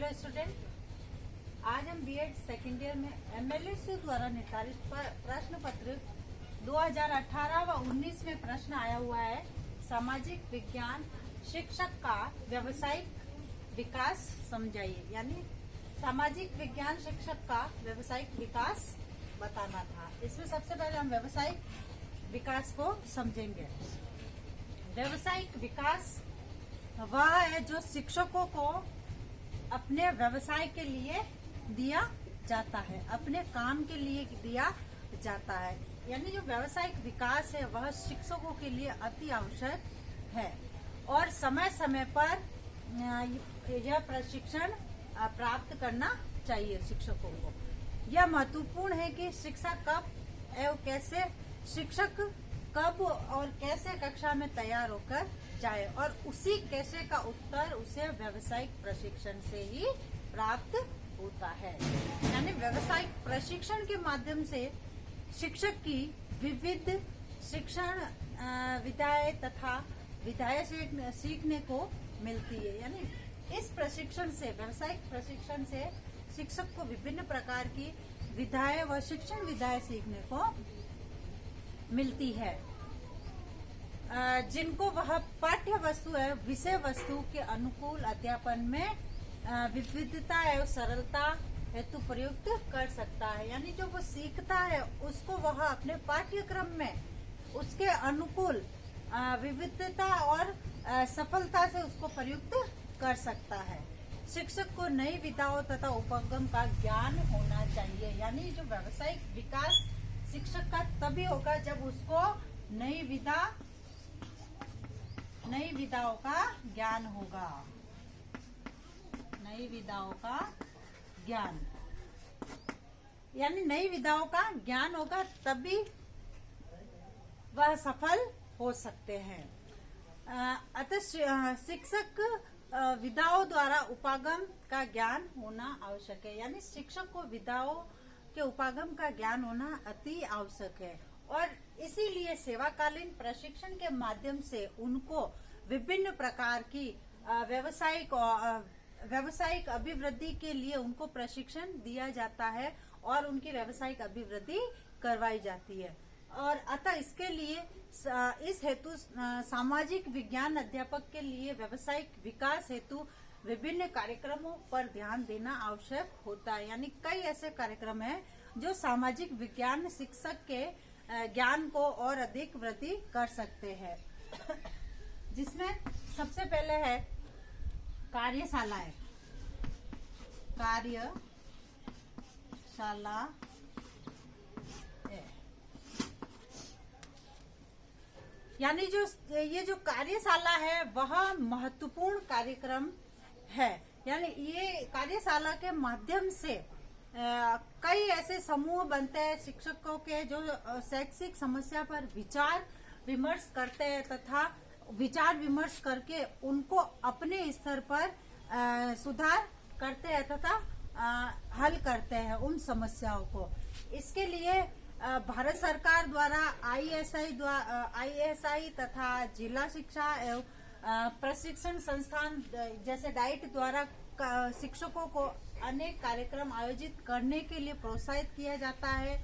Hello student, आज हम BEd second year में एमएलएसयू द्वारा निर्धारित प्रश्न पत्र 2018 व 19 में प्रश्न आया हुआ है। सामाजिक विज्ञान शिक्षक का व्यावसायिक विकास समझाइए। यानी सामाजिक विज्ञान शिक्षक का व्यावसायिक विकास बताना था। इसमें सबसे पहले हम व्यावसायिक विकास को समझेंगे। व्यावसायिक विकास वह है जो शिक्षकों को अपने व्यवसाय के लिए दिया जाता है, अपने काम के लिए दिया जाता है। यानी जो व्यावसायिक विकास है वह शिक्षकों के लिए अति आवश्यक है और समय समय पर यह प्रशिक्षण प्राप्त करना चाहिए शिक्षकों को। यह महत्वपूर्ण है कि शिक्षक कब और कैसे कक्षा में तैयार होकर जाए और उसी कैसे का उत्तर उसे व्यावसायिक प्रशिक्षण से ही प्राप्त होता है। यानी व्यावसायिक प्रशिक्षण के माध्यम से शिक्षक की विविध शिक्षण विधाएं तथा विधाएं सीखने को मिलती है। यानी इस प्रशिक्षण से, व्यावसायिक प्रशिक्षण से शिक्षक को विभिन्न प्रकार की विधाएं व शिक्षण विधाएं सीखने को मिलती है, जिनको वह पाठ्य वस्तु है विषय वस्तु के अनुकूल अध्यापन में विविधता एवं सरलता हेतु प्रयुक्त कर सकता है। यानी जो वो सीखता है उसको वह अपने पाठ्यक्रम में उसके अनुकूल विविधता और सफलता से उसको प्रयुक्त कर सकता है। शिक्षक को नई विधाओं तथा उपगम का ज्ञान होना चाहिए। यानी जो व्यावसायिक विकास शिक्षक का तभी होगा जब उसको नई विधाओं का ज्ञान होगा। नई विधाओं का ज्ञान, यानी नई विधाओं का ज्ञान होगा तभी वह सफल हो सकते हैं। अतः शिक्षक विधाओं द्वारा उपागम का ज्ञान होना आवश्यक है। यानी शिक्षक को विधाओं के उपागम का ज्ञान होना अति आवश्यक है और इसीलिए सेवाकालीन प्रशिक्षण के माध्यम से उनको विभिन्न प्रकार की व्यावसायिक अभिवृद्धि के लिए उनको प्रशिक्षण दिया जाता है और उनकी व्यावसायिक अभिवृद्धि करवाई जाती है। और अतः इसके लिए इस हेतु सामाजिक विज्ञान अध्यापक के लिए व्यावसायिक विकास हेतु विभिन्न कार्यक्रमों पर ध्यान देना आवश्यक होता है। यानी कई ऐसे कार्यक्रम हैं जो सामाजिक विज्ञान शिक्षक के ज्ञान को और अधिक वृद्धि कर सकते हैं। जिसमें सबसे पहले है कार्यशालाएं। यानी ये जो कार्यशाला है वह महत्वपूर्ण कार्यक्रम है। यानी ये कार्यशाला के माध्यम से कई ऐसे समूह बनते हैं शिक्षकों के जो शैक्षिक समस्या पर विचार विमर्श करते हैं तथा विचार विमर्श करके उनको अपने स्तर पर सुधार करते हैं तथा हल करते हैं उन समस्याओं को। इसके लिए भारत सरकार द्वारा आईएसआई तथा जिला शिक्षा एवं प्रशिक्षण संस्थान जैसे डाइट द्वारा शिक्षकों को अनेक कार्यक्रम आयोजित करने के लिए प्रोत्साहित किया जाता है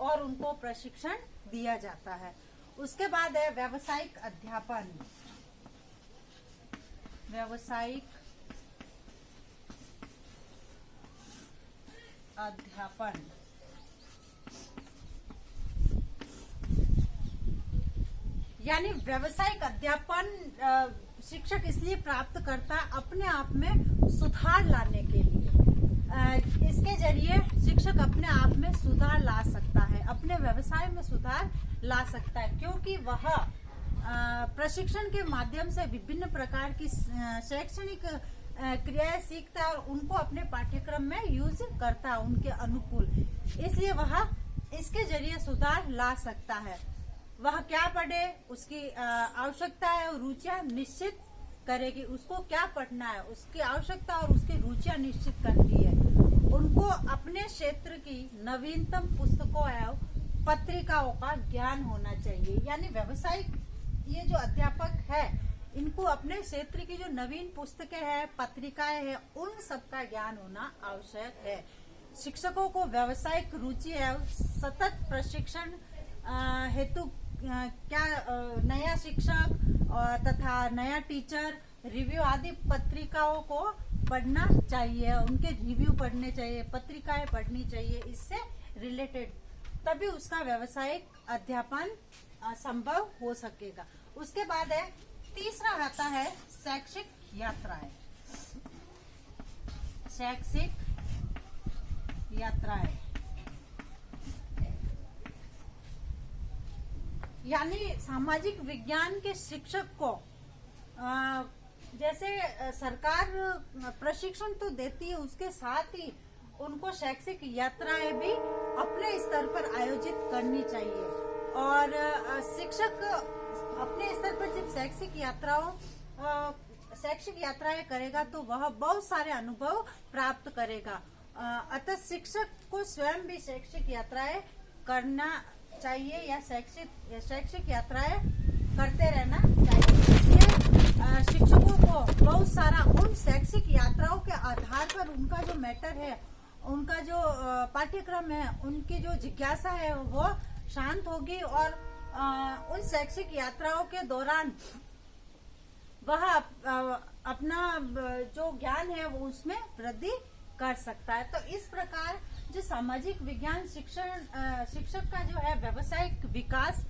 और उनको प्रशिक्षण दिया जाता है। उसके बाद है व्यावसायिक अध्यापन। यानी व्यावसायिक अध्यापन शिक्षक इसलिए प्राप्त करता है अपने आप में सुधार लाने के लिए। इसके जरिए शिक्षक अपने आप में सुधार ला सकता है, अपने व्यवसाय में सुधार ला सकता है, क्योंकि वह प्रशिक्षण के माध्यम से विभिन्न प्रकार की शैक्षणिक क्रियाएं सीखता है और उनको अपने पाठ्यक्रम में यूज करता है उनके अनुकूल। इसलिए वह इसके जरिए सुधार ला सकता है। वह क्या पढ़े उसकी आवश्यकता है और रुचियां निश्चित करेगी। उसको क्या पढ़ना है उसकी आवश्यकता और उसकी रुचियां निश्चित करती है। उनको अपने क्षेत्र की नवीनतम पुस्तकों एवं पत्रिकाओं का ज्ञान होना चाहिए। यानी व्यावसायिक ये जो अध्यापक है इनको अपने क्षेत्र की जो नवीन पुस्तकें हैं, पत्रिकाएं हैं, उन सबका ज्ञान होना आवश्यक है। शिक्षकों को व्यावसायिक रुचि है, सतत प्रशिक्षण हेतु क्या नया शिक्षक और तथा नया टीचर रिव्यू आदि पत्रिकाओं को पढ़ना चाहिए, उनके रिव्यू पढ़ने चाहिए, पत्रिकाएं पढ़नी चाहिए, इससे रिलेटेड, तभी उसका व्यावसायिक अध्यापन संभव हो सकेगा। उसके बाद है तीसरा आता है शैक्षिक यात्राएं। शैक्षिक यात्राएं यानी सामाजिक विज्ञान के शिक्षक को जैसे सरकार प्रशिक्षण तो देती है, उसके साथ ही उनको शैक्षिक यात्राएं भी अपने स्तर पर आयोजित करनी चाहिए। और शिक्षक अपने स्तर पर जब शैक्षिक यात्राएं करेगा तो वह बहुत सारे अनुभव प्राप्त करेगा। अतः शिक्षक को स्वयं भी शैक्षिक यात्राएं करना चाहिए या शैक्षिक यात्राएं करते रहना चाहिए। इससे शिक्षकों को बहुत सारा उन शैक्षिक यात्राओं के आधार पर उनका जो मैटर है, उनका जो पाठ्यक्रम है, उनकी जो जिज्ञासा है वो शांत होगी और उन शैक्षिक यात्राओं के दौरान वह अपना जो ज्ञान है वो उसमें वृद्धि कर सकता है। तो इस प्रकार जो सामाजिक विज्ञान शिक्षक का जो है व्यावसायिक विकास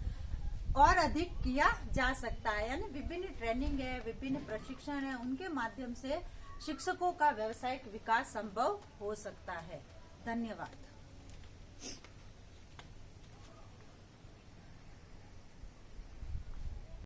और अधिक किया जा सकता है, यानी विभिन्न ट्रेनिंग है, विभिन्न प्रशिक्षण है, उनके माध्यम से शिक्षकों का व्यावसायिक विकास संभव हो सकता है। धन्यवाद।